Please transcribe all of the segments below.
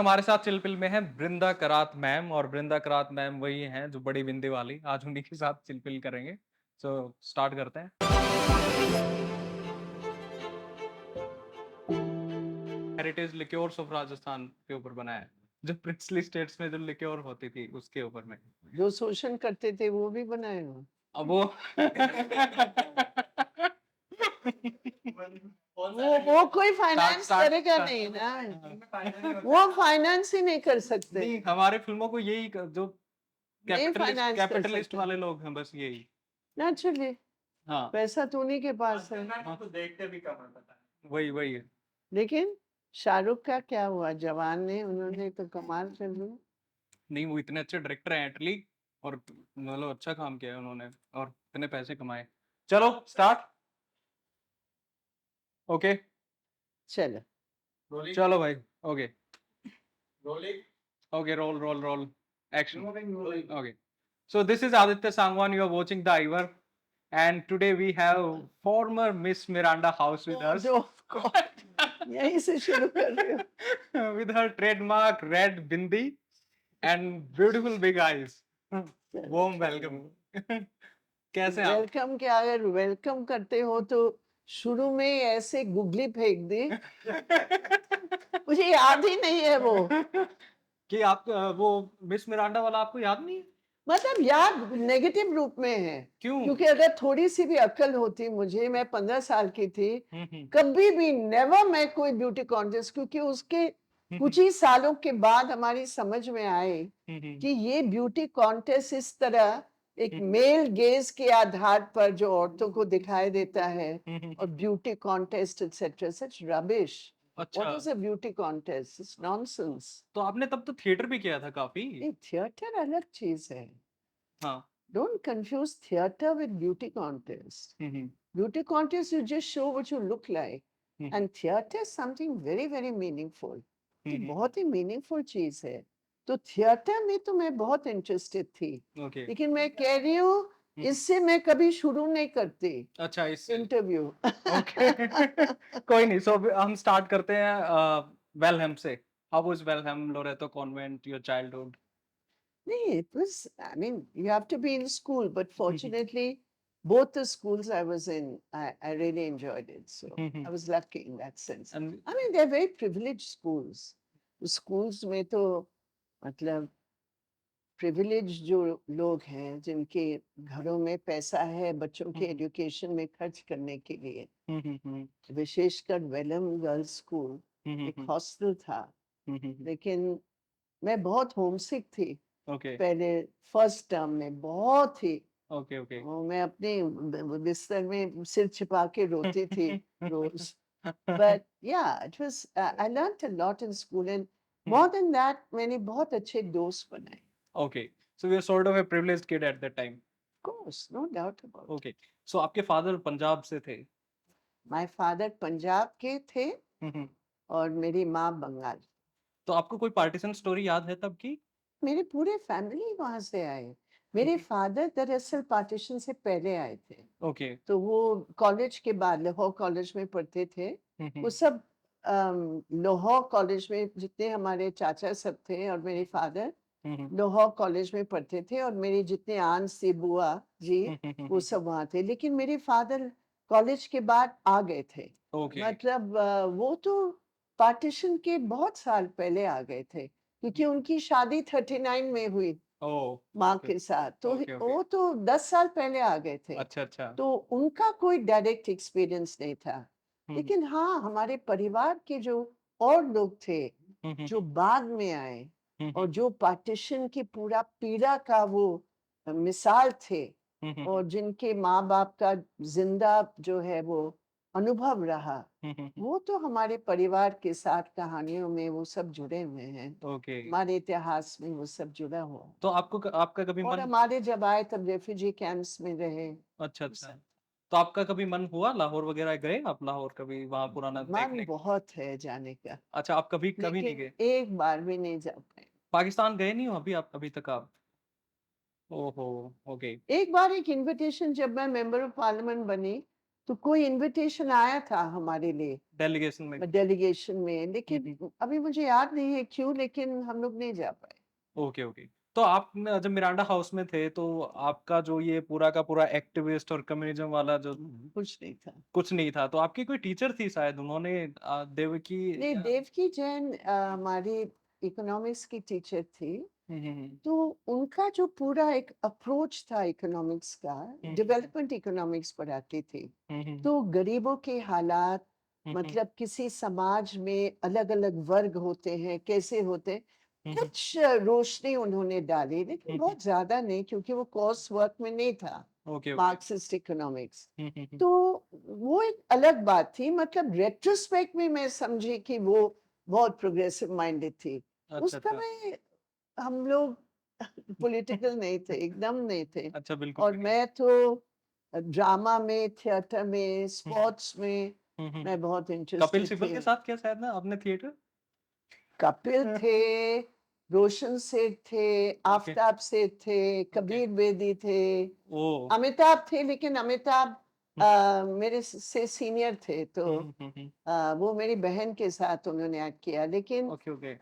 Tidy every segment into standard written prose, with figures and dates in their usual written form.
हमारे साथ चिलपिल में है बृंदा करात मैम, और बृंदा करात मैम वही हैं जो बड़ी बिंदी वाली। आज उन्हीं के साथ चिलपिल करेंगे। सो स्टार्ट करते हैं। हेरिटेज लिक्योर्स ऑफ राजस्थान के ऊपर बना है, जो प्रिंसली स्टेट्स में जो लिक्योर होती थी उसके ऊपर में। जो शोषण करते थे वो भी बनाए हो। अब वो वो कोई फाइनेंस स्टार्ट करेगा नहीं ना, वो फाइनेंस ही नहीं कर सकते, नहीं, हमारे फिल्मों को यही जो नहीं कैपिटलिस्ट फाइनेंस कर कैपिटलिस्ट सकते वाले लोग हैं, बस यही। नेचुरली। हाँ पैसा तो उन्हीं के पास है। तो देखते भी कम है, पता है। वही वही है। लेकिन शाहरुख का क्या हुआ, जवान ने उन्होंने तो कमाल कर लिया। नहीं, वो इतने अच्छे डायरेक्टर हैं एटली, और मतलब अच्छा काम किया है उन्होंने, और इतने पैसे कमाए। चलो स्टार्ट। ओके चलो चलो भाई। Okay okay, roll roll roll, action. Okay, so this is Aditya Sangwan, you are watching the Iver, and today we have former Miss Miranda House with us. जो यहीं से शुरू कर रहे हो। With her trademark red bindi and beautiful big eyes. Warm welcome. कैसे आप? Welcome क्या, अगर वेलकम करते हो तो शुरू में ही ऐसे गुगली फेंक दी, मुझे याद ही नहीं है वो। कि आप वो मिस मिरांडा वाला आपको याद नहीं है? मतलब याद नेगेटिव रूप में है। क्यों? क्योंकि अगर थोड़ी सी भी अक्ल होती मुझे, मैं 15 साल की थी, हम्म कभी भी नेवर मैं कोई ब्यूटी कॉन्टेस्ट, क्योंकि उसके कुछ ही सालों के बाद हमारी समझ में आए कि ये ब्यूटी कॉन्टेस्ट इस तरह एक मेल गेज के आधार पर जो औरतों को दिखाई देता है, और ब्यूटी कॉन्टेस्ट एक्सेट्रा, सच रबिश। अच्छा, what is a beauty contest? It's nonsense. तो आपने तब तो थिएटर भी किया था काफी। ये थिएटर अलग चीज है। हाँ। Don't confuse theater with beauty contest. Beauty contest, you just show what you look like. And theater is something very, very meaningful. ये बहुत ही मीनिंगफुल चीज है। तो थिएटर में तो मैं बहुत इंटरेस्टेड थी, ओके। लेकिन मैं कह रही हूँ इससे मैं कभी शुरू नहीं करती अच्छा, इस इंटरव्यू। ओके। कोई नहीं, सो हम स्टार्ट करते हैं वेलहम से। How was Welham Loreto Convent, your childhood? It was, I mean, you have to be in school, but fortunately, both the schools I was in, I really enjoyed it. So I was lucky in that sense. And I mean, they're very privileged schools. Schools में तो मतलब privileged जो लोग हैं, जिनके घरों में पैसा है बच्चों के एजुकेशन में खर्च करने के लिए, विशेषकर वेलम गर्ल्स स्कूल एक हॉस्टल था। लेकिन मैं बहुत होमसिक थी ओके पहले फर्स्ट टर्म में, बहुत ही। Okay okay. मैं अपने बिस्तर में सिर छिपा के रोती थी रोज। But yeah it was, I learned a lot in school, and more than that मैंने बहुत अच्छे दोस्त बनाए। Okay, so you are sort of a privileged kid at that time. Of course, no doubt about. Okay, so आपके father Punjab से थे? My father Punjab के थे और मेरी माँ बंगाल। तो आपको कोई पार्टीशन स्टोरी याद है तब की? मेरी पूरे फैमिली वहां से आए। मेरे फादर दरअसल पार्टीशन से पहले आए थे, ओके। तो वो कॉलेज के बाद लाहौर कॉलेज में पढ़ते थे। वो सब लाहौर कॉलेज में जितने हमारे चाचा सब थे और मेरे फादर लाहौर कॉलेज में पढ़ते थे, और मेरे जितने आंट से बुआ जी वो सब वहाँ थे। लेकिन मेरे फादर कॉलेज के बाद आ गए थे। ओके मतलब वो तो पार्टीशन के बहुत साल पहले आ गए थे, क्योंकि उनकी शादी 39 में हुई ओ माँ के साथ, तो ओके ओके। वो तो 10 साल पहले आ गए थे। अच्छा अच्छा। तो उनका कोई डायरेक्ट एक्सपीरियंस नहीं था। लेकिन हाँ, हमारे परिवार के जो और लोग थे जो बाद में आए और जो पार्टीशन की पूरा पीड़ा का वो मिसाल थे, और जिनके माँ बाप का जिंदा जो है वो अनुभव रहा, वो तो हमारे परिवार के साथ कहानियों में वो सब जुड़े हुए हैं। ओके, हमारे इतिहास में वो सब जुड़ा हुआ है। तो आपका कभी और मन? हमारे जब आए तब रेफ्यूजी कैंप्स में रहे। अच्छा अच्छा। तो आपका कभी मन हुआ, लाहौर वगैरह गए आप? लाहौर कभी वहां पुराना मन देखने? बहुत है जाने का, अच्छा, आप कभी कभी नहीं लेकिन गए? एक बार भी नहीं जा पाए। पाकिस्तान गए नहीं हो अभी आप, अभी तक आप? ओहो। ओके। एक बार एक इनविटेशन, जब मैं मेंबर ऑफ पार्लियामेंट बनी तो कोई इनविटेशन आया था हमारे लिए डेलीगेशन में? डेलीगेशन में, लेकिन हम्म। अभी मुझे याद नहीं है क्यों, लेकिन हम लोग नहीं जा पाए। Okay, okay. तो आप न जब मिरांडा हाउस में थे, तो आपका जो ये पूरा का पूरा एक्टिविस्ट और कम्युनिज़्म वाला जो कुछ नहीं था। कुछ नहीं था, तो आपकी कोई टीचर थी शायद, उन्होंने देवकी नहीं, देवकी जैन हमारी इकोनॉमिक्स की टीचर थी। हुँ, हुँ, हुँ। तो उनका जो पूरा एक अप्रोच था इकोनॉमिक्स का, हुँ, डेवलपमेंट इकोनॉमिक्स पढ़ाती थी। हुँ, हुँ, तो गरीबों के हालात, हुँ, हुँ, मतलब किसी समाज में अलग-अलग वर्ग होते हैं, कैसे होते हैं, हुँ, हुँ, कुछ रोशनी उन्होंने डाली, लेकिन हुँ, हुँ। बहुत ज़्यादा नहीं, क्योंकि वो कोर्स वर्क में नहीं था, ओके, ओके। Marxist economics. हुँ, हुँ, हुँ। तो वो एक अलग बात थी, मतलब रेट्रोस्पेक्ट में मैं समझी कि वो बहुत प्रोग्रेसिव माइंडेड थी। अच्छा, उस अच्छा। समय हम लोग पॉलिटिकल नहीं थे, एकदम नहीं थे। अच्छा, बिल्कुल और भी नहीं। मैं तो ड्रामा में, थिएटर में, हुँ, स्पोर्ट्स में हुँ, हुँ, हुँ। मैं बहुत कपिल इंटरेस्टेड सिब्बल थी। के साथ क्या शायद ना आपने थिएटर? कपिल थे, रोशन सेठ थे, ओके, आफताब सेठ थे, ओके। कबीर बेदी थे, ओह! अमिताभ थे, लेकिन अमिताभ हुँ, मेरे से सीनियर थे, तो हुँ, हुँ, हुँ, हुँ। वो मेरी बहन के साथ उन्होंने एक्ट किया। लेकिन ओके, ओके।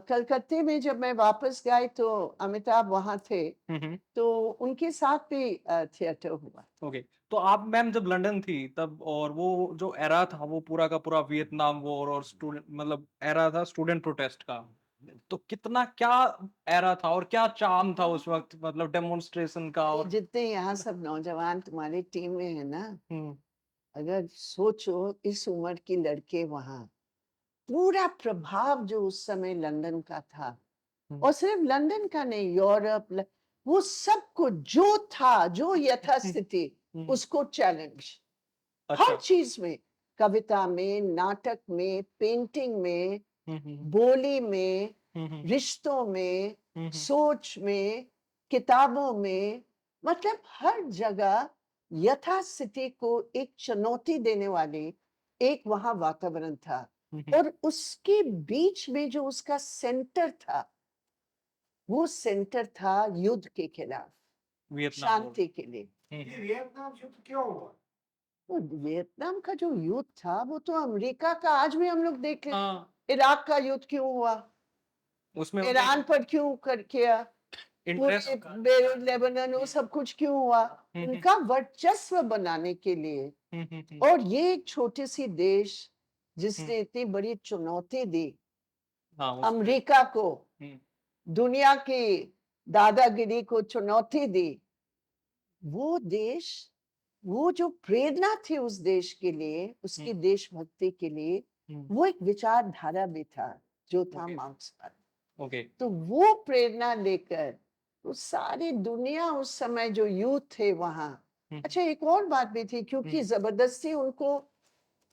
कलकत्ते में जब मैं वापस गई तो अमिताभ वहाँ थे, हुँ, हुँ। तो उनके साथ भी थिएटर हुआ। ओके। तो आप मैम जब लंदन थी तब, और वो जो एरा था वो पूरा का पूरा वियतनाम वॉर और स्टूडेंट मतलब एरा था स्टूडेंट प्रोटेस्ट का। तो कितना क्या एरा था और क्या चार्म था उस वक़्त, मतलब डेमोंस्ट्रेशन का ये और जितने यहाँ सब नौजवान तुम्हारी टीम में है ना, हुँ, अगर सोचो इस उम्र की लड़के वहाँ, पूरा प्रभाव जो उस समय लंदन का था, हुँ, और सिर्फ लंदन का नहीं, यूरोप वो सबको जो था, जो हुँ, यथास्थिति, हुँ। उसको चैलेंज, हर अच्छा। चीज में, कविता में, नाटक में, पेंटिंग में, हुँ, हुँ, हुँ। बोली में, हुँ, हुँ। रिश्तों में, हुँ, हुँ। सोच में, किताबों में, मतलब हर जगह यथास्थिति को एक चुनौती देने वाली एक वहां वातावरण था। हुँ, हुँ। और उसके बीच में जो उसका सेंटर था, वो सेंटर था युद्ध के खिलाफ, वियतनाम वॉर। शांति के लिए। हुँ, ये हुँ। वियतनाम युद्ध क्यों हुआ? तो वियतनाम का जो युद्ध था, वो तो अमेरिका का, आज भी हम लोग देख लें, हाँ, इराक का युद्ध क्यों हुआ, उसमें उनका ईरान पर क्यों कर किया, पूरे इंटरेस्ट बेरूत, लेबनान, वो सब कुछ क्यों हुआ, हुँ, हुँ। उनका वर्चस्व बनाने के लिए। हुँ, हुँ, हुँ। और ये एक छोटी सी देश हुँ। जिसने इतनी बड़ी चुनौती दी हाँ, उसमें अमेरिका को, हुँ, दुनिया की दादागिरी को चुनौती दी, वो देश, वो जो प्रेरणा थी उस देश के लिए, हुँ, उसकी देशभक्ति के लिए, हुँ। वो एक विचारधारा भी था, जो था ओके, मार्क्सवाद। ओके। तो वो प्रेरणा लेकर तो सारी दुनिया, उस समय जो यूथ थे वहां। हुँ, हुँ। अच्छा, एक और बात भी थी, हुँ। क्योंकि जबरदस्ती उनको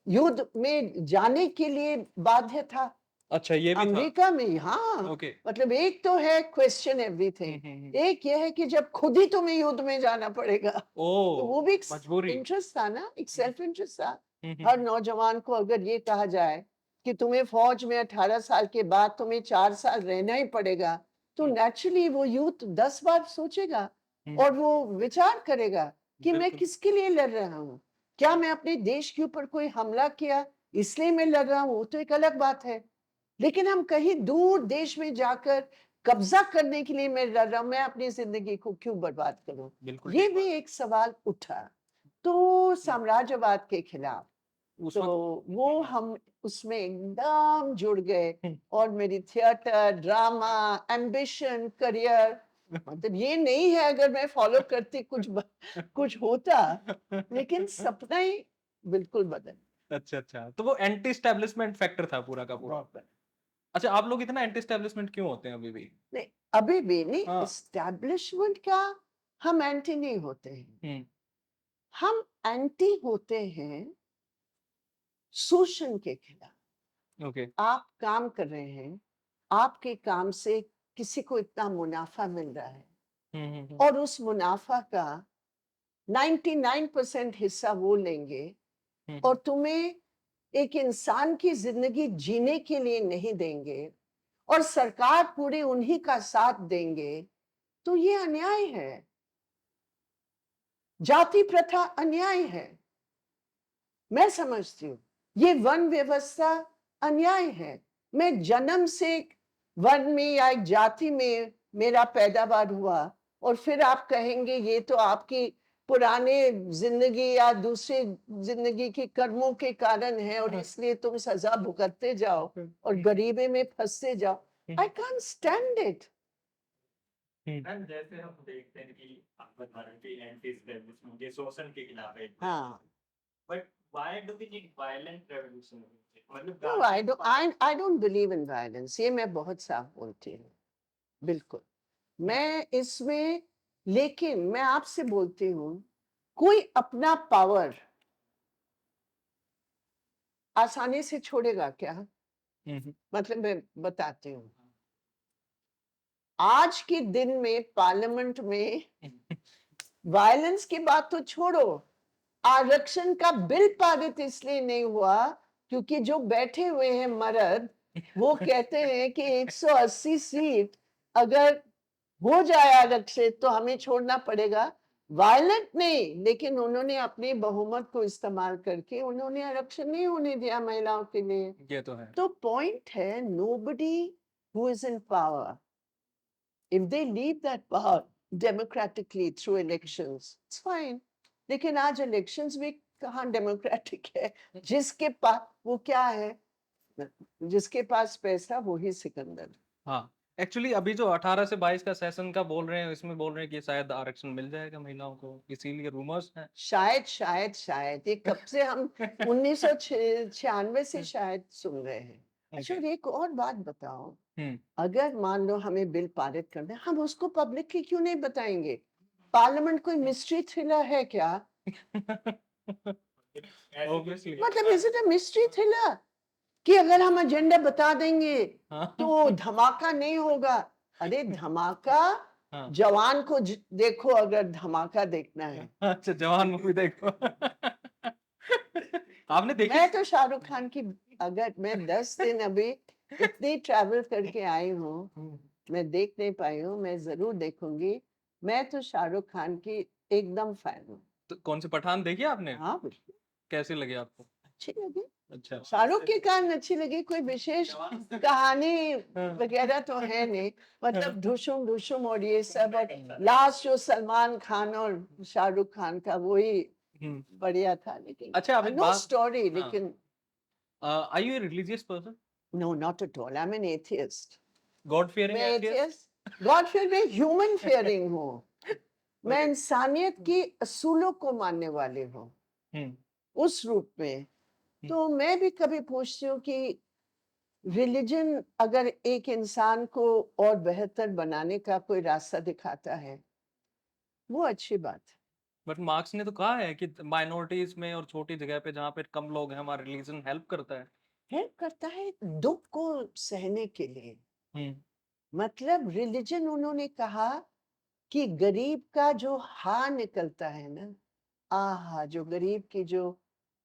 युद्ध में जाने के लिए बाध्य था अच्छा, ये भी था। अमेरिका में। हाँ, ओके। मतलब एक तो है क्वेश्चन हुँ, एवरीथिंग, हुँ, हुँ। एक ये है कि जब खुद ही तुम्हें युद्ध में जाना पड़ेगा, तो ओह! वो भी एक मजबूरी। इंटरेस्ट था ना, एक हुँ, सेल्फ इंटरेस्ट था। हुँ, हुँ, हर हुँ, नौजवान को अगर ये कहा जाए कि तुम्हें फौज में 18 साल के बाद तुम्हें 4 साल रहना ही पड़ेगा, तो हुँ, नेचुरली वो यूथ 10 बार सोचेगा हुँ, और वो विचार करेगा कि मैं बिल्कुल। किसके लिए लड़ रहा हूँ। क्या हुँ, मैं अपने देश के ऊपर कोई हमला किया इसलिए मैं लड़ रहा हूँ, वो तो एक अलग बात है। लेकिन हम कहीं दूर देश में जाकर कब्जा करने के लिए मैं लड़ रहा हूं, मैं अपनी जिंदगी को क्यों बर्बाद करूं, बिल्कुल ये ठीक भी बात एक सवाल उठा। तो है। साम्राज्यवाद के खिलाफ, उस तो वक़्त हुँ, वो हुँ, हम उसमें एकदम जुड़ गए। हुँ। और मेरी थिएटर, ड्रामा, एम्बिशन, करियर, मतलब ये नहीं है अगर मैं फॉलो करती कुछ होता, लेकिन सपना ही बिल्कुल बदल। अच्छा, अच्छा। तो वो एंटी एस्टेब्लिशमेंट फैक्टर था पूरा का पूरा। अच्छा, आप लोग इतना एंटी एस्टेब्लिशमेंट क्यों होते हैं अभी भी? नहीं, अभी भी नहीं, हाँ। एस्टैब्लिशमेंट का हम एंटी नहीं होते हैं, हुँ, हम एंटी होते हैं शोषण के खिलाफ। ओके। आप काम कर रहे हैं, आपके काम से किसी को इतना मुनाफा मिल रहा है, हुँ, हुँ, हुँ, और उस मुनाफा का 99% हिस्सा वो लेंगे, हुँ, और हुँ। तुम्हें एक इंसान की जिंदगी जीने के लिए नहीं देंगे, और सरकार पूरे उन्हीं का साथ देंगे, तो ये अन्याय है। जाति प्रथा अन्याय है। मैं समझती हूँ ये वर्ण व्यवस्था अन्याय है। मैं जन्म से एक वर्ण में या एक जाति में मेरा पैदावार हुआ और फिर आप कहेंगे ये तो आपकी पुराने जिंदगी या दूसरे जिंदगी के कर्मों के कारण है और इसलिए तुम सजा भुगतते जाओ और गरीबी में फंसते जाओ। I can't stand it. Ma'am जैसे हम देखते हैं कि भारत की एंटी एस्टेब्लिशमेंट ये शोषण के खिलाफ है, हाँ, but why do we need violent revolution? मतलब no I don't believe in violence, ये मैं बहुत साफ बोलती हूँ, बिल्कुल। मैं इसमें, लेकिन मैं आपसे बोलती हूँ कोई अपना पावर आसानी से छोड़ेगा क्या? मतलब मैं बताती हूँ, आज के दिन में पार्लियामेंट में वायलेंस की बात तो छोड़ो, आरक्षण का बिल पारित इसलिए नहीं हुआ क्योंकि जो बैठे हुए हैं मर्द वो कहते हैं कि 180 सीट अगर हो जाए आरक्षित तो हमें छोड़ना पड़ेगा। वायलेंट नहीं, लेकिन उन्होंने अपनी बहुमत को इस्तेमाल करके उन्होंने आरक्षण नहीं होने दिया महिलाओं के लिए। ये तो है। तो पॉइंट है, nobody who is in power, if they leave that power democratically through elections, it's fine. लेकिन आज इलेक्शंस भी कहाँ डेमोक्रेटिक है? जिसके पास वो क्या है, जिसके पास पैसा वो ही सिकंदर। हाँ, एक्चुअली अभी जो 18 से 22 का सेशन का बोल रहे हैं, इसमें बोल रहे हैं कि शायद आरक्षण मिल जाएगा महिलाओं को, इसीलिए रूमर्स हैं। शायद शायद शायद ये कब से हम 1996 से शायद सुन रहे हैं। अच्छा, Okay. एक और बात बताओ, हम्म अगर मान लो हमें बिल पारित करना है, हम उसको पब्लिक की क्यों नहीं बताएंगे? पार्लियामेंट कोई मिस्ट्री थ्रिलर है क्या? Obviously. मतलब is it a mystery thriller कि अगर हम एजेंडा बता देंगे तो धमाका नहीं होगा? अरे धमाका, हाँ। जवान को देखो अगर धमाका देखना है। अच्छा, जवान मूवी देखो। आपने देखी? मैं तो शाहरुख खान की, अगर मैं 10 दिन अभी इतनी ट्रैवल करके आई हूँ, मैं देख नहीं पाई हूँ, मैं जरूर देखूंगी। मैं तो शाहरुख खान की एकदम फैन हूँ। तो कौन सी पठान देखी आपने? हाँ बिल्कुल, कैसी लगी आपको? अच्छी लगी। अच्छा। शाहरुख की कहानी अच्छी लगी, कोई विशेष कहानी वगैरह तो है नहीं, मतलब ढुशुम ढुशुम और ये सब, और लास्ट जो सलमान खान और शाहरुख खान का वही बढ़िया था, लेकिन अच्छा, अब एक नो बात, स्टोरी। हाँ, लेकिन are you a religious person? No, not at all, I am an atheist. God fearing मैं एथियस्ट? एथियस्ट, गॉड फियर में ह्यूमन फियरिंग हूँ। मैं इंसानियत की असूलों को मानने वाली हूँ उस रूप में। तो मैं भी कभी पूछती हूँ कि रिलीजन अगर एक इंसान को और बेहतर बनाने का कोई रास्ता दिखाता है, वो अच्छी बात है। बट मार्क्स ने तो कहा है कि माइनॉरिटीज में और छोटी जगह पे जहाँ पे कम लोग हैं, हमारा रिलीजन हेल्प करता है। हेल्प करता है दुख को सहने के लिए। हम्म मतलब रिलीजन, उन्होंने कहा कि गरीब का जो हा निकलता है ना, आहा, जो गरीब की जो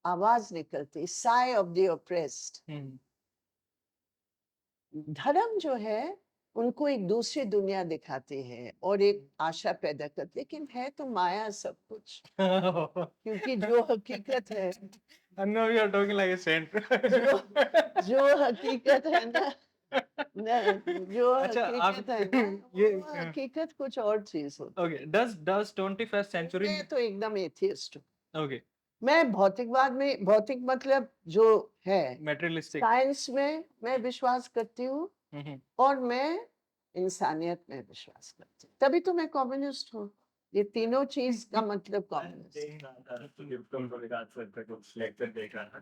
आवाज निकलती, साय ऑफ द ऑप्रेस्ड, हम्म धर्म जो है उनको एक दूसरी दुनिया दिखाती है और एक आशा पैदा करती, लेकिन है तो माया सब कुछ। क्योंकि जो हकीकत है, I know you are talking like a saint. जो हकीकत है ना, जो अच्छा, आप हकीकत है ना, ये वो हकीकत कुछ और चीज होती है। ओके, डज 21st सेंचुरी, मैं तो एकदम एथियस्ट हूँ। ओके, मैं भौतिकवाद में, भौतिक मतलब जो है मटेरियलिस्टिक, साइंस में मैं विश्वास करती हूँ, और मैं इंसानियत में विश्वास करती हूँ, तभी तो मैं कम्युनिस्ट हूँ। ये तीनों चीज का मतलब कम्युनिस्ट। लेक्चर देख रहा था,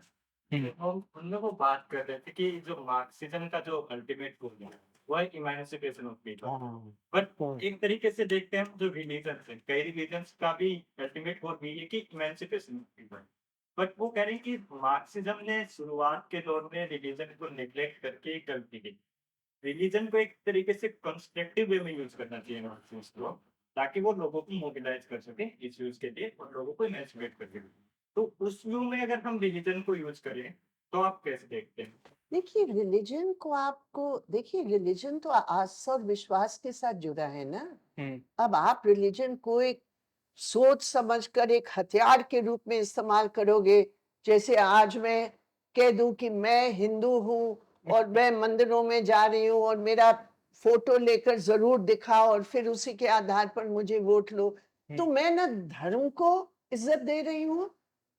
तो हम उन लोगों को बात कर रहे थे कि जो मार्क्सिज्म का जो अल्टीमेट गोल है वो है इमांसिपेशन ऑफ पीपल। बट एक तरीके से देखते हैं हम जो रिलीजन है, कई रिलीजन का भी अल्टीमेट गोल भी है कि इमांसिपेशन ऑफ पीपल। बट वो कह रहे हैं कि मार्क्सिज्म ने शुरुआत के दौर में रिलीजन को नेग्लेक्ट करके एक गलती की। रिलीजन को एक तरीके से कंस्ट्रक्टिव वे में यूज करना चाहिए मार्क्सिस्ट को, ताकि वो लोगों को मोबिलाइज कर सके इश्यूज के लिए और लोगों को इमेंसिपेट कर सके। तो उस व्यू में अगर हम रिलीजन को यूज करें तो आप कैसे देखते हैं? देखिए रिलीजन को, आपको देखिए, रिलीजन तो आस्था और विश्वास के साथ जुड़ा है ना। अब आप रिलीजन को एक सोच समझकर एक हथियार के रूप में इस्तेमाल करोगे जैसे आज मैं कह दूं कि मैं हिंदू हूं और मैं मंदिरों में जा रही हूं और मेरा फोटो लेकर जरूर दिखाओ और फिर उसी के आधार पर मुझे वोट लो, तो मैं ना धर्म को इज्जत दे रही हूँ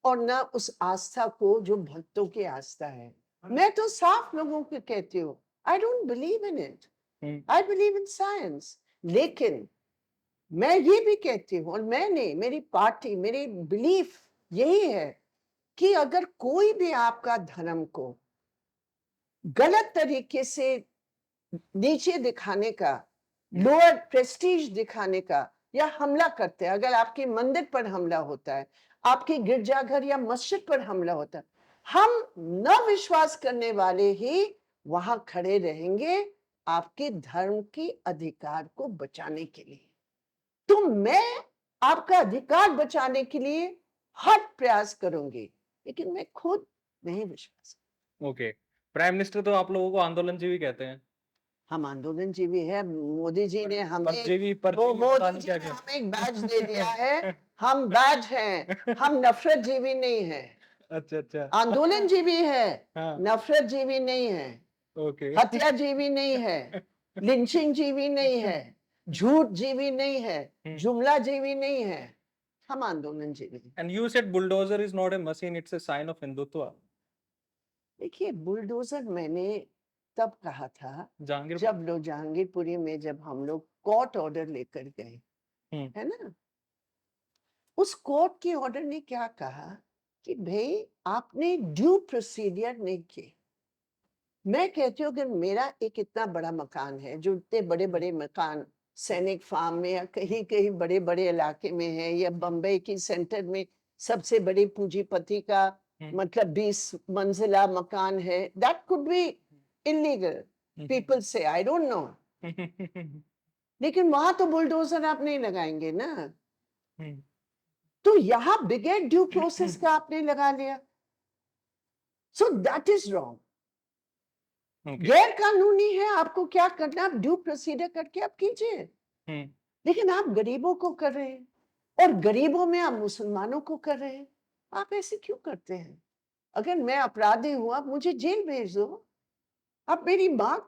और ना उस आस्था को जो भक्तों की आस्था है। मैं तो साफ लोगों को कहती हूँ, आई don't believe in it, I believe in science. लेकिन मैं ये भी कहती हूँ, और मैं नहीं, मेरी पार्टी, मेरी बिलीफ यही है कि अगर कोई भी आपका धर्म को गलत तरीके से नीचे दिखाने का, लोअर प्रेस्टीज दिखाने का या हमला करते हैं, अगर आपके मंदिर पर हमला होता है, आपके गिरजाघर या मस्जिद पर हमला होता है, हम न विश्वास करने वाले ही वहां खड़े रहेंगे आपके धर्म के अधिकार को बचाने के लिए। तो मैं आपका अधिकार बचाने के लिए हर प्रयास करूंगी, लेकिन मैं खुद नहीं विश्वास। ओके, प्राइम मिनिस्टर तो आप लोगों को आंदोलनजीवी कहते हैं। हम आंदोलनजीवी है, मोदी जी ने हमें परजीवी पता मोदी नहीं जी क्या ने क्या। हमें एक बैज दे दिया है, हम बैज हैं, हम नफरत जीवी नहीं है। अच्छा अच्छा। आंदोलन जीवी है, हाँ। नफरत जीवी नहीं है, ओके। हत्या जीवी नहीं है, लिंचिंग जीवी नहीं है, झूठ जीवी नहीं है, जुमला जीवी नहीं है, हम आंदोलन जीवी। And you said bulldozer is not a machine, it's a sign of Hindutva. देखिए, बुलडोजर मैंने तब कहा था जहांगीर। जब लोग जहांगीरपुरी में जब हम लोग कोर्ट ऑर्डर लेकर गए, है ना, उस कोर्ट के ऑर्डर ने क्या कहा कि भाई आपने ड्यू प्रोसीडियर नहीं किए। मैं कहती हूँ अगर मेरा एक इतना बड़ा मकान है, जो इतने बड़े बड़े मकान सैनिक फार्म में या कहीं कहीं बड़े बड़े इलाके में है, या बम्बई की सेंटर में सबसे बड़े पूंजीपति का मतलब 20 मंजिला मकान है, that could be illegal, people से, आई डोंट नो, लेकिन वहां तो बुलडोजर आप नहीं लगाएंगे ना। तो यहाँ बिगैर ड्यू प्रोसेस का आपने लगा लिया, सो दैट इज रॉन्ग, गैर कानूनी है। आपको क्या करना, आप ड्यू प्रोसीजर करके आप कीजिए, लेकिन आप गरीबों को कर रहे हैं, और गरीबों में आप मुसलमानों को कर रहे हैं। आप ऐसे क्यों करते हैं? अगर मैं अपराधी हूं, आप मुझे जेल भेज दो, आप मेरी माँ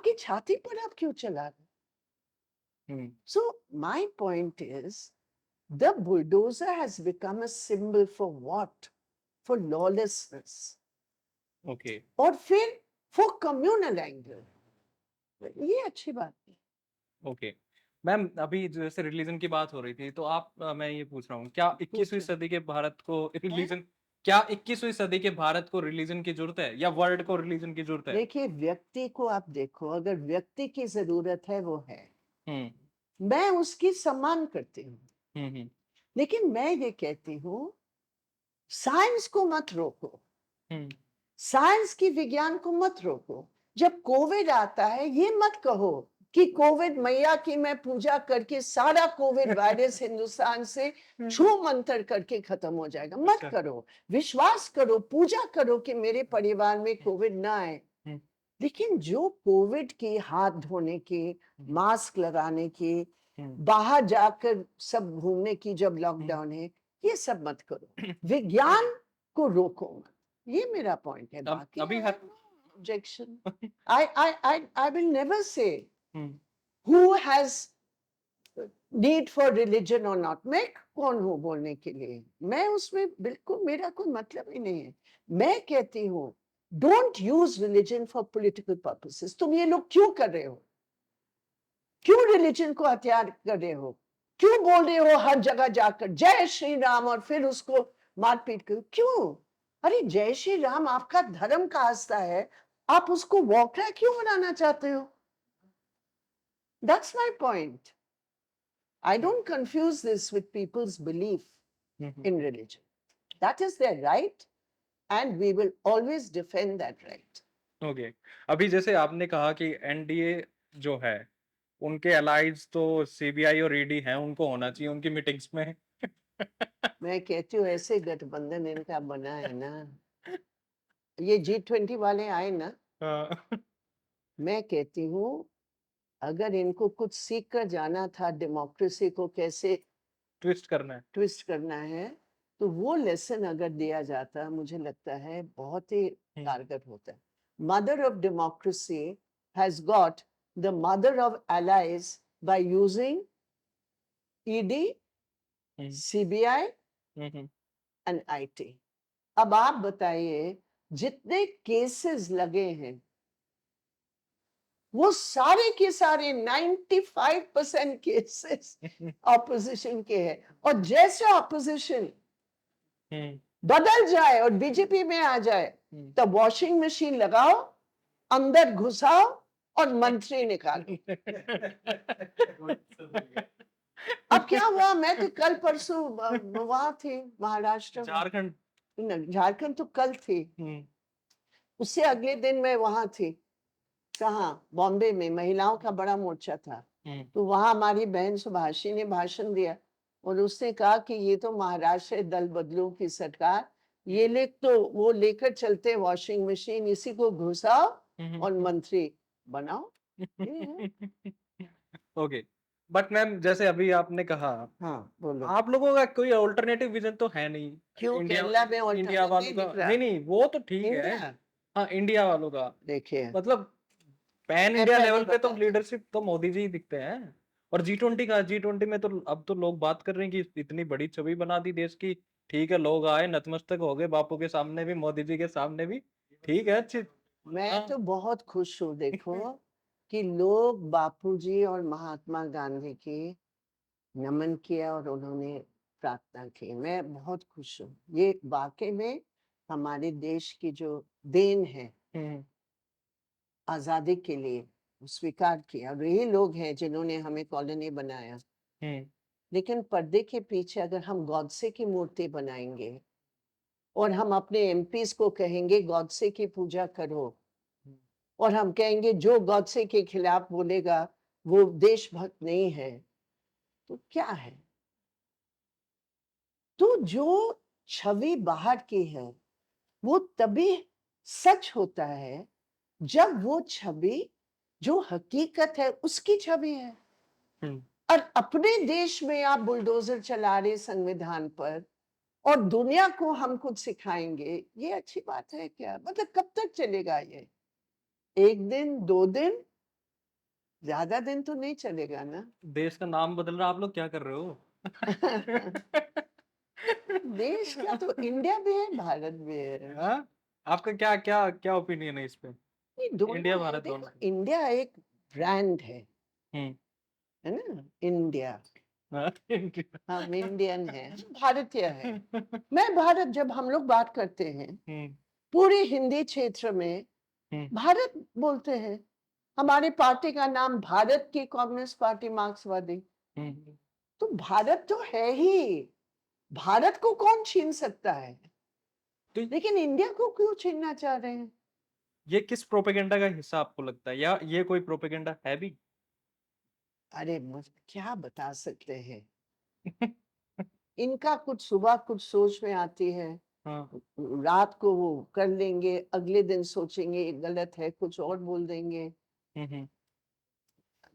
की छाती पर आप क्यों चला रहे? So my point is the bulldozer has become a symbol for what? For lawlessness. Okay. और फिर for communal anger. ये अच्छी बात है। ओके मैम, अभी जैसे रिलीजन की बात हो रही थी, तो आप मैं ये पूछ रहा हूँ, क्या 21वीं सदी के भारत को रिलीजन, क्या 21वीं सदी के भारत को रिलीजन की जरूरत है या वर्ल्ड को रिलीजन की जरूरत है? देखिए, व्यक्ति को आप देखो, अगर व्यक्ति की जरूरत है, वो है, मैं उसकी सम्मान करती हूँ, लेकिन मैं ये कहती हूँ साइंस को मत रोको, साइंस की विज्ञान को मत रोको। जब कोविड आता है, ये मत कहो कि कोविड मैया की मैं पूजा करके सारा कोविड वायरस हिंदुस्तान से छू मंतर करके खत्म हो जाएगा, मत करो। विश्वास करो, पूजा करो कि मेरे परिवार में कोविड ना आए। लेकिन जो कोविड के हाथ धोने के, मास्क लगाने के, बाहर जाकर सब घूमने की जब लॉकडाउन है, ये सब मत करो, विज्ञान को रोको मत, ये मेरा पॉइंट है। बाकी अभी हर objection. I will never say who has need for religion or not. मैं कौन हूँ बोलने के लिए? मैं उसमें बिल्कुल, मेरा कोई मतलब ही नहीं है। मैं कहती हूँ don't use religion for political purposes. तुम ये लोग क्यों कर रहे हो? क्यों रिलीजन को हथियार कर रहे हो? क्यों बोल रहे हो हर जगह जाकर जय श्री राम और फिर उसको मारपीट करो? क्यों? अरे जय श्री राम आपका धर्म का आस्था है, आप उसको वॉकरा क्यों बनाना चाहते हो? That's my point. I don't confuse this with people's belief in religion. That is their right, and we will always defend that right. Okay, अभी जैसे आपने कहा कि एनडीए जो है, उनके अलाइज तो सीबीआई और ईडी हैं, उनको होना चाहिए उनकी मीटिंग्स में। मैं कहती हूँ ऐसे गठबंधन इनका बना है ना, ये G20 वाले आए ना, मैं कहती हूँ अगर इनको कुछ सीख कर जाना था डेमोक्रेसी को कैसे ट्विस्ट करना है, ट्विस्ट करना है, तो वो लेसन अगर दिया जाता मुझे लगता है बहुत ही कारगर होता है. Mother of democracy has got the mother of allies by using ED, CBI and IT. अब आप बताइए जितने केसेस लगे हैं वो सारे के सारे 95% केसेस ऑपोजिशन के हैं. और जैसे ऑपोजिशन बदल जाए और बीजेपी में आ जाए तब वॉशिंग मशीन लगाओ, अंदर घुसाओ और मंत्री निकालो. अब क्या हुआ, मैं तो कल परसों वहां थी महाराष्ट्र में. झारखंड. झारखंड तो कल थी, उससे अगले दिन मैं वहां थी. कहाँ? बॉम्बे में महिलाओं का बड़ा मोर्चा था. तो वहां हमारी बहन सुभाषी ने भाषण दिया और उसने कहा कि ये तो महाराष्ट्र दल बदलू की सरकार, ये लोग तो वो लेकर चलते वॉशिंग मशीन, इसी को घुसाओ और मंत्री बनाओ. ओके. बट मैम जैसे अभी आपने कहा, हाँ बोलो. आप लोगों का कोई अल्टरनेटिव विजन तो है नहीं. क्यों इंडिया केरला में इंडिया alternative वालों नहीं का दिख रहा? नहीं नहीं वो तो ठीक है. इंडिया हाँ इंडिया वालों का देखिए, मतलब पैन मैं इंडिया पहले लेवल पे तो बताती लीडरशिप तो मोदी जी ही दिखते हैं. और G20 में तो अब तो लोग बात कर रहे हैं कि इतनी बड़ी छवि बना दी देश की. ठीक है, लोग आए नतमस्तक हो गए बापू के सामने भी, मोदी जी के सामने भी. ठीक है, अच्छी. मैं हाँ. तो बहुत खुश हूँ देखो कि लोग बापूजी और महात्मा गांधी की नमन किया और उन्होंने प्रार्थना की. मैं बहुत खुश हूँ. ये वाकई में हमारे देश की जो देन है आजादी के लिए स्वीकार किया. और यही लोग हैं जिन्होंने हमें कॉलोनी बनाया. लेकिन पर्दे के पीछे अगर हम गॉडसे की मूर्ति बनाएंगे और हम अपने एमपीज को कहेंगे गॉडसे की पूजा करो, और हम कहेंगे जो गॉडसे के खिलाफ बोलेगा वो देशभक्त नहीं है, तो क्या है? तो जो छवि बाहर की है वो तभी सच होता है जब वो छवि जो हकीकत है उसकी छवि है. और अपने देश में आप बुलडोजर चला रहे संविधान पर और दुनिया को हम कुछ सिखाएंगे, ये अच्छी बात है क्या? मतलब कब तक चलेगा ये? एक दिन, 2 दिन, ज्यादा दिन तो नहीं चलेगा ना. देश का नाम बदल रहा, आप लोग क्या कर रहे हो? देश का तो इंडिया भी है, भारत भी है. हाँ? आपका क्या क्या क्या ओपिनियन है इस पे? नहीं, दोनों इंडिया है. भारत देखो दोनों. इंडिया एक ब्रांड है ना. इंडिया, हाँ, हम इंडियन है, भारतीय है. मैं भारत, जब हम लोग बात करते हैं पूरे हिंदी क्षेत्र में भारत बोलते हैं. हमारी पार्टी का नाम भारत की कम्युनिस्ट पार्टी मार्क्सवादी. तो भारत तो है ही, भारत को कौन छीन सकता है? तो लेकिन इंडिया को क्यों छीनना चाह रहे हैं? ये किस प्रोपेगेंडा का हिस्सा आपको लगता है, या ये कोई प्रोपेगेंडा है भी? अरे क्या बता सकते हैं. इनका कुछ सुबह कुछ सोच में आती है, हाँ. रात को वो कर लेंगे, अगले दिन सोचेंगे ये गलत है, कुछ और बोल देंगे.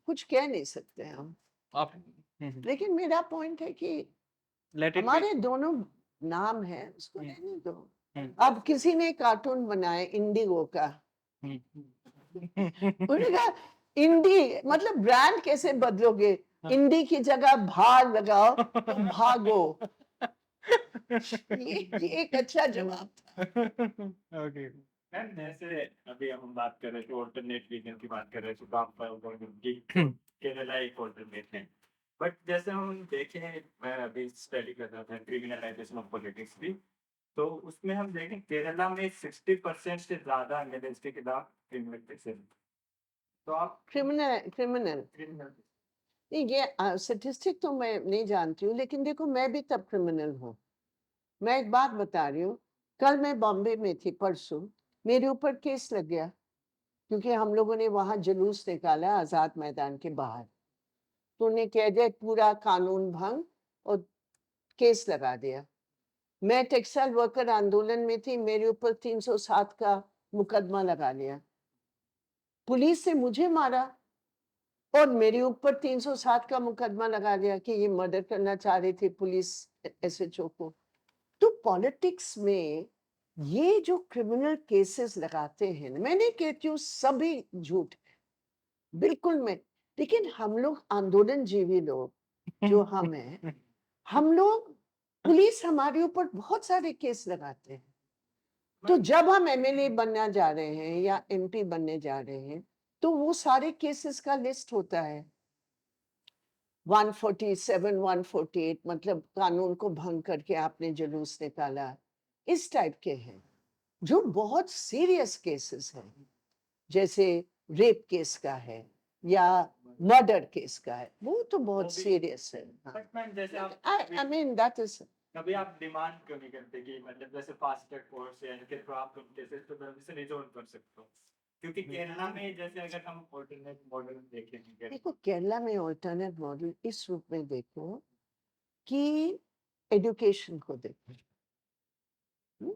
कुछ कह नहीं सकते हम. आप लेकिन मेरा पॉइंट है कि लेट इट हमारे दोनों नाम है, उसको रहने दो. बी. अब किसी ने कार्टून बनाया इंडिगो का, उन्होंने कहा इंडी मतलब ब्रांड कैसे बदलोगे? इंडी की जगह भाग लगाओ तो भागो. ये एक अच्छा जवाब था. ओके. मैम जैसे अभी हम बात कर रहे थे ऑल्टरनेट रीजन की बात कर रहे थे, तो आप कि केरला एक ऑल्टरनेट है. बट जैसे हम देखें, मैं अभी स्टडी कर रहा था क्रिमिनलाइजेशन ऑफ पॉलिटिक्स भी, तो उसमें हम देखें केरला में 60% से ज्यादा एमएलएस के खिलाफ क्रिमिनल केसेस. तो आप क्रिमिनल नहीं, ये स्टेटिस्टिक तो मैं नहीं जानती हूँ, लेकिन देखो मैं भी तब क्रिमिनल हूँ. मैं एक बात बता रही हूँ, कल मैं बॉम्बे में थी, परसों मेरे ऊपर केस लग गया क्योंकि हम लोगों ने वहां जुलूस निकाला आजाद मैदान के बाहर. तो उन्हें कह दिया पूरा कानून भंग और केस लगा दिया. मैं टेक्सटाइल वर्कर आंदोलन में थी, मेरे ऊपर 307 का मुकदमा लगा लिया. पुलिस से मुझे मारा और मेरे ऊपर 307 का मुकदमा लगा दिया कि ये मर्डर करना चाह रही थी पुलिस एसएचओ को. पॉलिटिक्स में ये जो क्रिमिनल केसेस लगाते हैं, मैं नहीं कहती हूँ सभी झूठ है, बिल्कुल मैं, लेकिन हम लोग आंदोलन जीवी लोग जो हम हैं, हम लोग, पुलिस हमारे ऊपर बहुत सारे केस लगाते हैं। तो जब हम एमएलए बनना जा रहे हैं या एमपी बनने जा रहे हैं, तो वो सारे केसेस का लिस्ट होता है। 147, 148, मतलब कानून को भंग करके आपने जुलूस निकाला, इस टाइप के हैं जो बहुत सीरियस केसेस हैं, जैसे रेप केस का है या मर्डर केस का है, वो तो बहुत सीरियस है। बट मैम जैसे आप आई मीन दैट इज, कभी आप डिमांड क्यों नहीं करते कि मतलब जैसे फास्ट ट्रैक कोर्ट से यानी कि तो आप केसेस तो जल्दी से रिजॉल्व कर सकते हो, क्योंकि केरला में जैसे अगर हम ऑल्टरनेट मॉडल देखेंगे देखो केरला में ऑल्टरनेट मॉडल इस रूप में देखो कि एजुकेशन को देखो। हम्म?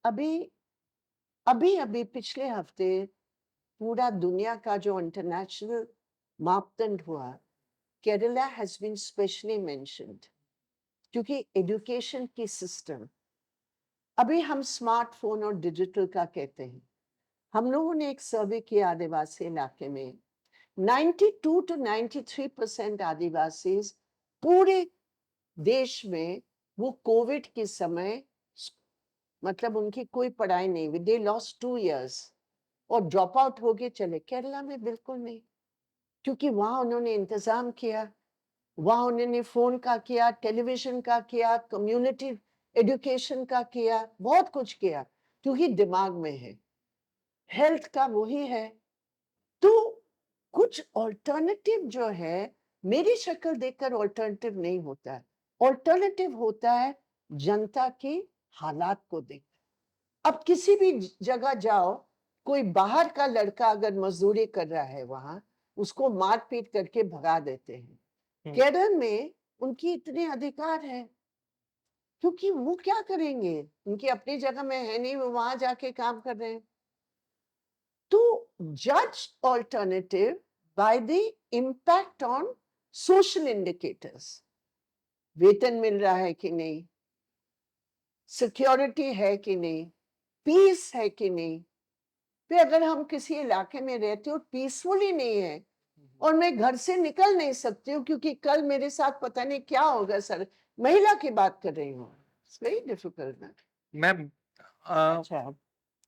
अभी अभी अभी पिछले हफ्ते पूरा दुनिया का जो इंटरनेशनल मापदंड हुआ, Kerala has been specially mentioned, क्योंकि एजुकेशन की सिस्टम, अभी हम स्मार्टफोन और डिजिटल का कहते हैं, हम लोगों ने एक सर्वे किया आदिवासी इलाके में, 92 to 93% आदिवासी पूरे देश में वो कोविड के समय, मतलब उनकी कोई पढ़ाई नहीं हुई, दे लॉस्ट 2 years और ड्रॉप आउट हो गए चले। केरला में बिल्कुल नहीं, क्योंकि वहां उन्होंने इंतजाम किया, वहां उन्होंने फोन का किया, टेलीविजन का किया, कम्युनिटी एजुकेशन का किया, बहुत कुछ किया, क्योंकि दिमाग में है, हेल्थ का वही है। तो कुछ ऑल्टरनेटिव जो है, मेरी शक्ल देखकर ऑल्टरनेटिव नहीं होता है, ऑल्टरनेटिव होता है जनता के हालात को देख। अब किसी भी जगह जाओ, कोई बाहर का लड़का अगर मजदूरी कर रहा है वहां, उसको मारपीट करके भगा देते हैं। केरल में उनकी इतने अधिकार है, क्योंकि वो क्या करेंगे, उनकी अपनी जगह में है नहीं, वो वहां जाके काम कर रहे हैं। to judge alternative by the impact on social indicators, वेतन मिल रहा है कि नहीं, सिक्योरिटी है कि नहीं, पीस है कि नहीं। फिर अगर हम किसी इलाके में रहते हो पीसफुली नहीं है और मैं घर से निकल नहीं सकती हूँ क्योंकि कल मेरे साथ पता नहीं क्या होगा, सर महिला की बात कर रही हूँ, इट्स वेरी डिफिकल्ट मैम अच्छा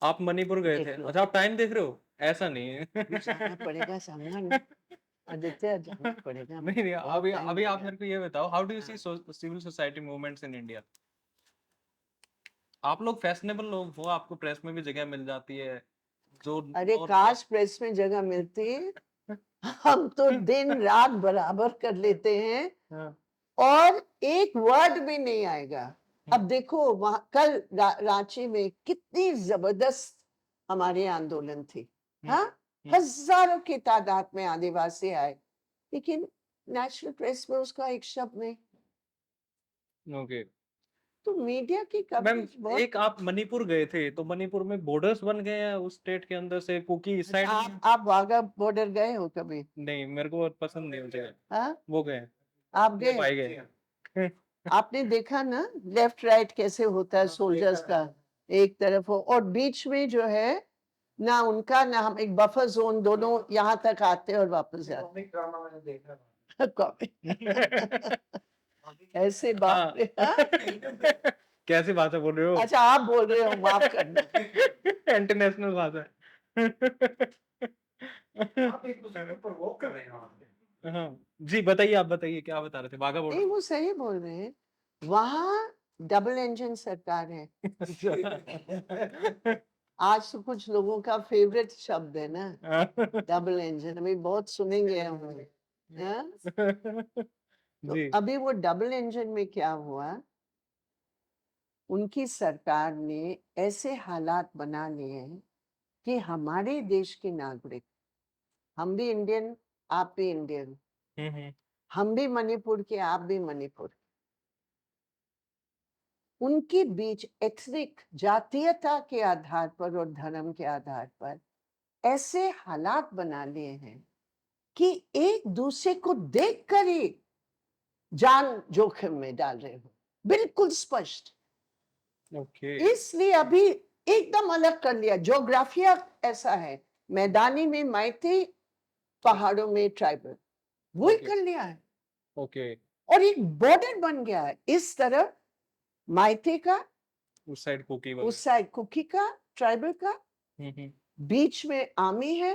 आप मणिपुर गए थे, देख लो। अच्छा आप टाइम देख रहे हो, ऐसा नहीं है जाना पड़ेगा सामने, आदित्य जाना पड़ेगा। नहीं नहीं, बहुत अभी time अभी हो आप गया। मेरे को ये बताओ, हाउ डू यू सी हाँ। Civil society movements in India? आप लोग फैशनेबल लोग हो, आपको प्रेस में भी जगह मिल जाती है जो, अरे और काश प्रेस में जगह मिलती है, हम तो दिन रात बराबर कर लेते हैं हाँ, और एक वर्ड भी नहीं आएगा। अब देखो वहां कल रांची में कितनी जबरदस्त हमारी आंदोलन थी, हाँ, हजारों की तादाद में आदिवासी आए, लेकिन नेशनल प्रेस में उसका एक शब्द नहीं। ओके तो मीडिया की मैम, कवरेज बहुत। एक आप मणिपुर गए थे, तो मणिपुर में बॉर्डर्स बन गए हैं उस स्टेट के अंदर से, क्योंकि इस साइड आप वाघा बॉर्डर गए हो कभी? नहीं, मेरे को पसंद नहीं मुझे, हाँ, वो गए, आप वो गए? भाई गए आपने देखा ना लेफ्ट राइट कैसे होता है सोल्जर्स का, एक तरफ हो और बीच में जो है ना उनका ना हम, एक बफर जोन, दोनों यहाँ तक आते हैं और वापस जाते हैं। कॉमेडी। ऐसे बाप रे, हाँ? कैसी भाषा बोल रहे हो? अच्छा आप बोल रहे हो, माफ करना। इंटरनेशनल भाषा आप एक दूसरे को provoke कर रहे हैं वहाँ पे। हाँ जी, बताइए, आप बताइए क्या बता रहे थे, बाघा नहीं बॉर्डर? वो सही बोल रहे हैं, वहाँ डबल इंजन सरकार है। आज तो कुछ लोगों का फेवरेट शब्द है ना डबल इंजन, अभी बहुत सुनेंगे हम, हाँ? तो जी अभी वो डबल इंजन में क्या हुआ, उनकी सरकार ने ऐसे हालात बना लिए हैं कि हमारे देश के नागरिक, हम भी इंडियन, आप भी इंडियन, हम भी मणिपुर के, आप भी मणिपुर, उनके बीच एथनिक जातीयता के आधार पर और धर्म के आधार पर ऐसे हालात बना लिए हैं कि एक दूसरे को देखकर ही जान जोखिम में डाल रहे हो, बिल्कुल स्पष्ट। ओके इसलिए अभी एकदम अलग कर लिया। ज्योग्राफिया ऐसा है, मैदानी में मैती, पहाड़ों में ट्राइबल, वही ओके कर लिया है। ओके और एक बॉर्डर बन गया है, इस तरफ मैती का, उस साइड कुकी उस वगैरह साइड कुकी का, ट्राइबल का, हम्म बीच में आर्मी है,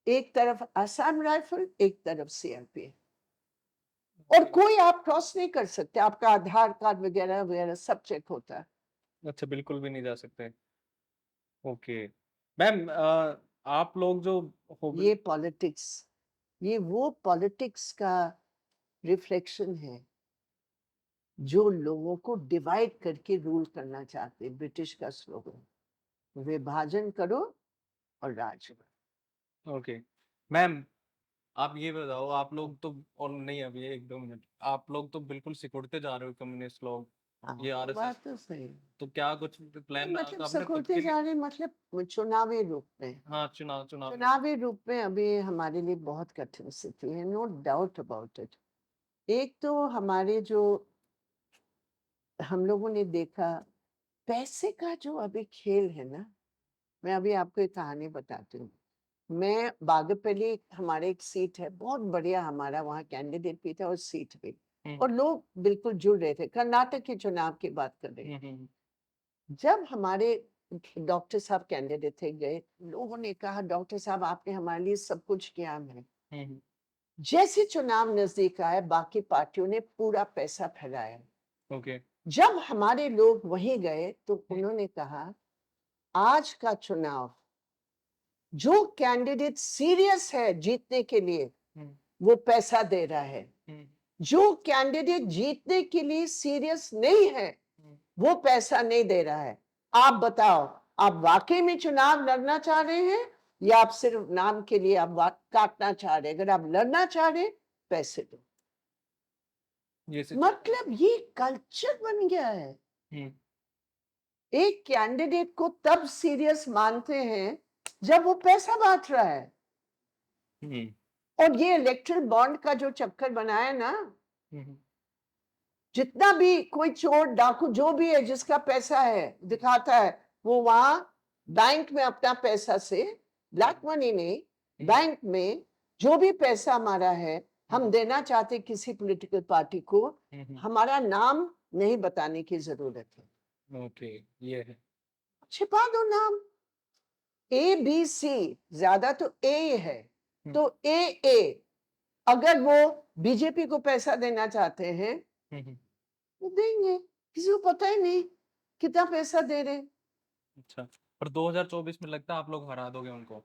एक तरफ असम राइफल, एक तरफ सीआरपीएफ। और कोई आप क्रॉस नहीं कर सकते, आपका आधार कार्ड वगैरह वगैरह सब चेक होता है। अच्छा बिल्कुल भी नहीं जा सकते ओके मैम आप लोग जो हो ये पॉलिटिक्स, ये वो पॉलिटिक्स का रिफ्लेक्शन है जो लोगों को डिवाइड करके रूल करना चाहते हैं। ब्रिटिश का स्लोगन, विभाजन करो और राज करो। ओके मैम आप ये बताओ आप लोग तो और नहीं अभी एक दो मिनट आप लोग तो बिल्कुल सिकुड़ते जा रहे हो कम्युनिस्ट लोग हाँ, ये वो आरएसएस बात तो सही है। तो क्या कुछ प्लान मतलब आपने खुद सिकुड़ते के लिए जा रहे, मतलब चुनावी रूप में। हाँ चुनाव चुनावी रूप में अभी हमारे लिए बहुत कठिन स्थिति है, नो डाउट अबाउट इट। एक तो हमारे जो हम लोगों ने देखा, पैसे का जो अभी खेल है ना, मैं अभी आपको एक कहानी बताती हूँ। मैं बागपली, हमारे एक सीट है बहुत बढ़िया, हमारा वहाँ कैंडिडेट भी था और सीट भी, और लोग बिल्कुल जुड़ रहे थे। कर्नाटक के चुनाव की बात कर रहे हैं। जब हमारे डॉक्टर साहब कैंडिडेट थे गए, लोगों ने कहा डॉक्टर साहब आपने हमारे लिए सब कुछ किया है। जैसे चुनाव नजदीक आए, बाकी पार्टियों ने पूरा पैसा फैलाया। ओके जब हमारे लोग वहीं गए तो उन्होंने कहा आज का चुनाव, जो कैंडिडेट सीरियस है जीतने के लिए वो पैसा दे रहा है, जो कैंडिडेट जीतने के लिए सीरियस नहीं है वो पैसा नहीं दे रहा है। आप बताओ, आप वाकई में चुनाव लड़ना चाह रहे हैं या आप सिर्फ नाम के लिए आप काटना चाह रहे हैं? अगर आप लड़ना चाह रहे हैं, पैसे दो। ये मतलब ये कल्चर बन गया है। एक कैंडिडेट को तब सीरियस मानते हैं जब वो पैसा बांट रहा है। और ये इलेक्ट्रल बॉन्ड का जो चक्कर बनाया ना, जितना भी कोई चोर डाकू जो भी है जिसका पैसा है दिखाता है, वो वहां बैंक में अपना पैसा से, ब्लैक मनी नहीं, बैंक में जो भी पैसा हमारा है हम देना चाहते किसी पॉलिटिकल पार्टी को, हमारा नाम नहीं बताने की जरूरत है। ओके ये है छिपा दो नाम, ए बी सी, ज्यादा तो ए है तो ए, अगर वो बीजेपी को पैसा देना चाहते हैं वो देंगे, किसी को पता ही नहीं कितना पैसा दे रहे। अच्छा पर 2024 में लगता है आप लोग हरा दोगे उनको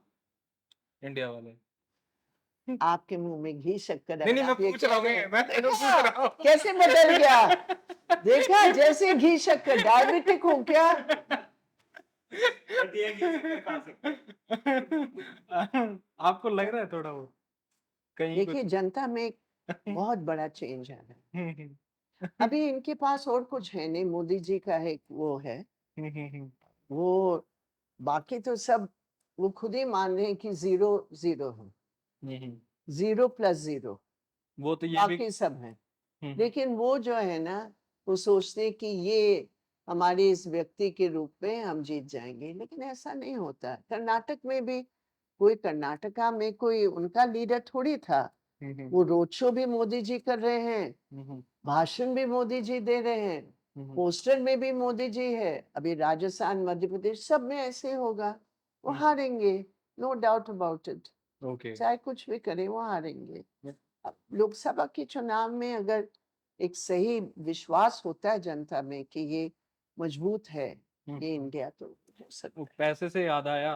इंडिया वाले आपके मुंह में घी शक्कर नहीं नहीं मैं पूछ रहा हूँ मैं तेरे को पूछ रहा हूँ कैसे बदल गया, देखा जैसे घी शक्कर, डायबिटिक हो क्या? बट ये किसी खा सकते हैं। आपको लग रहा है थोड़ा वो कहीं देखिए कुछ जनता में एक बहुत बड़ा चेंज आ रहा है। अभी इनके पास और कुछ है नहीं, मोदी जी का एक वो है, वो बाकी तो सब वो खुद ही मान रहे हैं कि 0 0 है, 0+0 वो तो ये भी बाकी सब है। लेकिन वो जो है ना, वो सोचते कि ये हमारे इस व्यक्ति के रूप में हम जीत जाएंगे, लेकिन ऐसा नहीं होता। कर्नाटक में भी कोई, कर्नाटका में कोई उनका लीडर थोड़ी था। वो रोड शो भी मोदी जी कर रहे हैं, भाषण भी मोदी जी दे रहे हैं, पोस्टर में भी मोदी जी है। अभी राजस्थान, मध्य प्रदेश सब में ऐसे होगा, वो हारेंगे, no doubt about it. Okay चाहे कुछ भी करें वो हारेंगे। अब लोकसभा के चुनाव में अगर एक सही विश्वास होता है जनता में कि ये मजबूत है, ये इंडिया, तो हो सकता है। पैसे से याद आया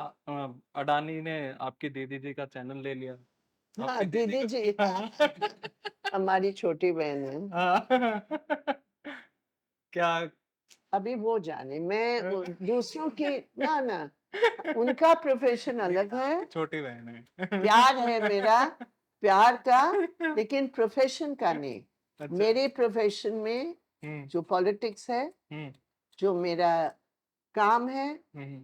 अडानी ने आपकी दीदी जी का चैनल ले लिया हाँ आपकी दीदी जी हमारी छोटी बहन है। क्या अभी वो जाने, मैं दूसरों की ना ना, उनका प्रोफेशन अलग है, छोटी बहन है प्यार है मेरा, प्यार का, लेकिन प्रोफेशन का नहीं। अच्छा मेरे प्रोफेशन में जो पॉलिटिक्स है, जो मेरा काम है,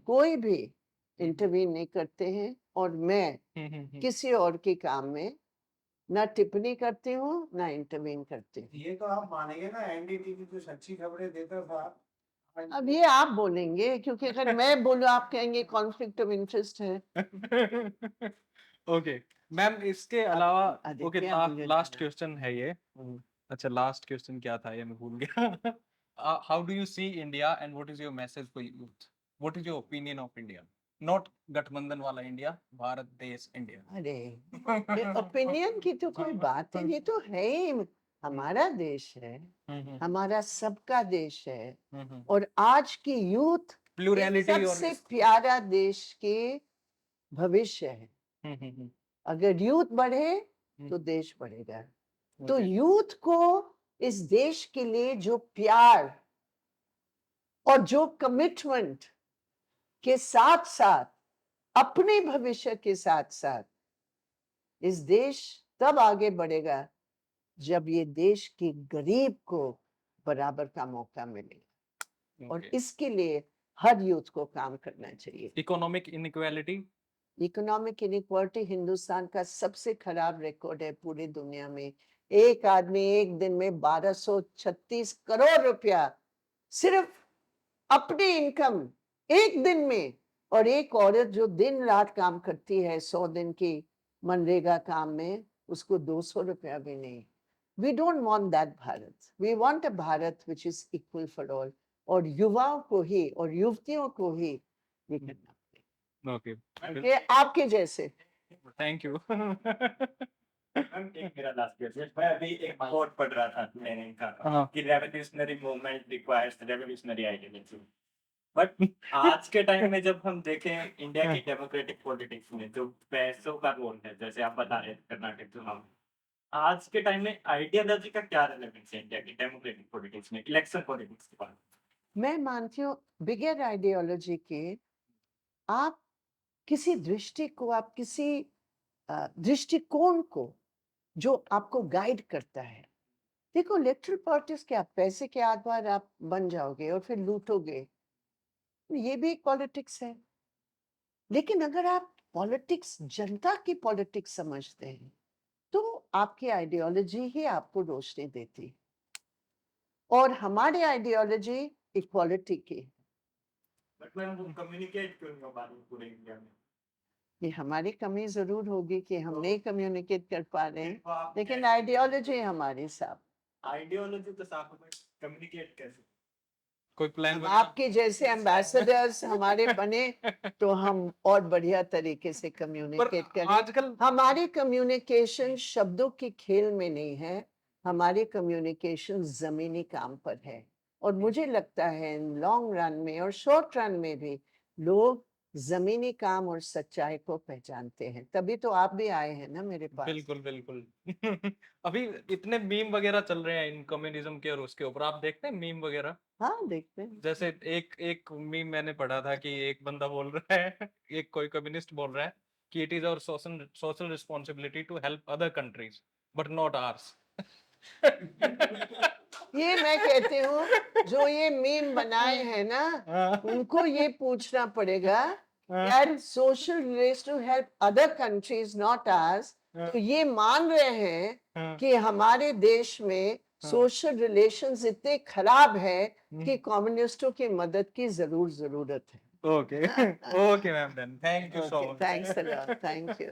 कोई भी इंटरवीन नहीं करते हैं, और मैं किसी और के काम में ना टिप्पणी करती हूँ ना इंटरवीन करती हूँ। ये तो आप मानेंगे ना, एनडीटीवी जो सच्ची खबरें देता था, अब ये आप बोलेंगे, क्योंकि अगर मैं बोलूं आप कहेंगे कॉन्फ्लिक्ट ऑफ इंटरेस्ट है। ओके मैम, इसके अलावा आदित्य, ओके आप मुझे लास्ट बताना। क्वेश्चन है ये। अच्छा लास्ट क्वेश्चन क्या था ये मैं भूल गया। How do you see India and what is your message for youth? What is your opinion of India? Not गठबंधन वाला इंडिया, भारत देश इंडिया। अरे ओपिनियन की तो कोई बात ही नहीं, तो है ही हमारा देश है, हमारा सबका देश है, और आज की यूथ प्लूरैलिटी और सबसे प्यारा देश के भविष्य है। अगर यूथ बढ़े तो देश बढ़ेगा। तो यूथ को इस देश के लिए जो प्यार और जो कमिटमेंट के साथ साथ अपने भविष्य के साथ साथ इस देश तब आगे बढ़ेगा जब ये देश के गरीब को बराबर का मौका मिलेगा। और इसके लिए हर यूथ को काम करना चाहिए। Economic inequality, economic inequality Hindustan का सबसे खराब रिकॉर्ड है पूरी दुनिया में। एक आदमी एक दिन में 1236 करोड़ रुपया सिर्फ अपनी इनकम एक दिन में, और एक औरत जो दिन रात काम करती है 100 दिन की मनरेगा काम में, उसको 200 रुपया भी नहीं। We don't want that Bharat, we want a Bharat which is equal for all. और युवाओं को ही और युवतियों को ही ये करना। ओके ओके, आपके जैसे। Thank you. मैम एक मेरा लास्ट क्वेश्चन, मैं अभी एक कोट पढ़ रहा था लेनिन का हाँ। कि revolutionary movement requires revolutionary ideology. But आज के टाइम में जब हम देखें इंडिया की डेमोक्रेटिक पॉलिटिक्स में जो पैसों का रोल है, जैसे आप बता रहे कर्नाटक चुनाव में, आज के टाइम में आइडियोलॉजी का क्या रेलेवेंस है इंडिया की डेमोक्रेटिक पॉलिटिक्स में, इलेक्शन पॉलिटिक्स के बाद? मैं मानती हूँ बिगर आइडियोलॉजी के आप किसी दृष्टि को, आप किसी दृष्टिकोण को जो आपको गाइड करता है। देखो इलेक्ट्रल पॉलिटिक्स क्या, पैसे के आधार आप बन जाओगे और फिर लूटोगे, ये भी एक पॉलिटिक्स है। लेकिन अगर आप पॉलिटिक्स जनता की पॉलिटिक्स समझते हैं तो आपकी आइडियोलॉजी ही आपको रोशनी देती है। और हमारी आइडियोलॉजी इक्वालिटी की। बट मैम वो कम्युनिकेट क्यों नहीं हो पा रही पूरे इंडिया में? ये हमारी कमी जरूर होगी कि हम नहीं कम्युनिकेट कर पा रहे हैं, देखो आप लेकिन आइडियोलॉजी हमारी साफ। आइडियोलॉजी तो साफ है, बट कम्युनिकेट कैसे? कोई प्लान आपके जैसे एम्बेसडर्स हमारे बने तो हम और बढ़िया तरीके से कम्युनिकेट करें। आजकल हमारी कम्युनिकेशन शब्दों के खेल में नहीं है, हमारी कम्युनिकेशन जमीनी काम पर है। और मुझे लगता है लॉन्ग रन में और शॉर्ट रन में भी लोग जमीनी काम और सच्चाई को पहचानते हैं। तभी तो आप भी आए हैं ना मेरे पास। बिल्कुल बिल्कुल। अभी इतने मीम वगैरह चल रहे हैं इन कम्युनिज्म के और उसके ऊपर, आप देखते हैं मीम वगैरह? हाँ देखते हैं। जैसे एक एक मीम मैंने पढ़ा था कि एक बंदा बोल रहा है, एक कोई कम्युनिस्ट बोल रहा है कि it is our social responsibility to help other countries but not ours. ये मैं कहती हूँ जो ये मीम बनाए हैं ना, उनको ये पूछना पड़ेगा that social relations to help other countries not us। तो ये मान रहे हैं कि हमारे देश में सोशल रिलेशंस इतने खराब है कि कम्युनिस्टों की मदद की जरूरत है। Okay okay ma'am, then thank you so much. Thanks a lot, thank you.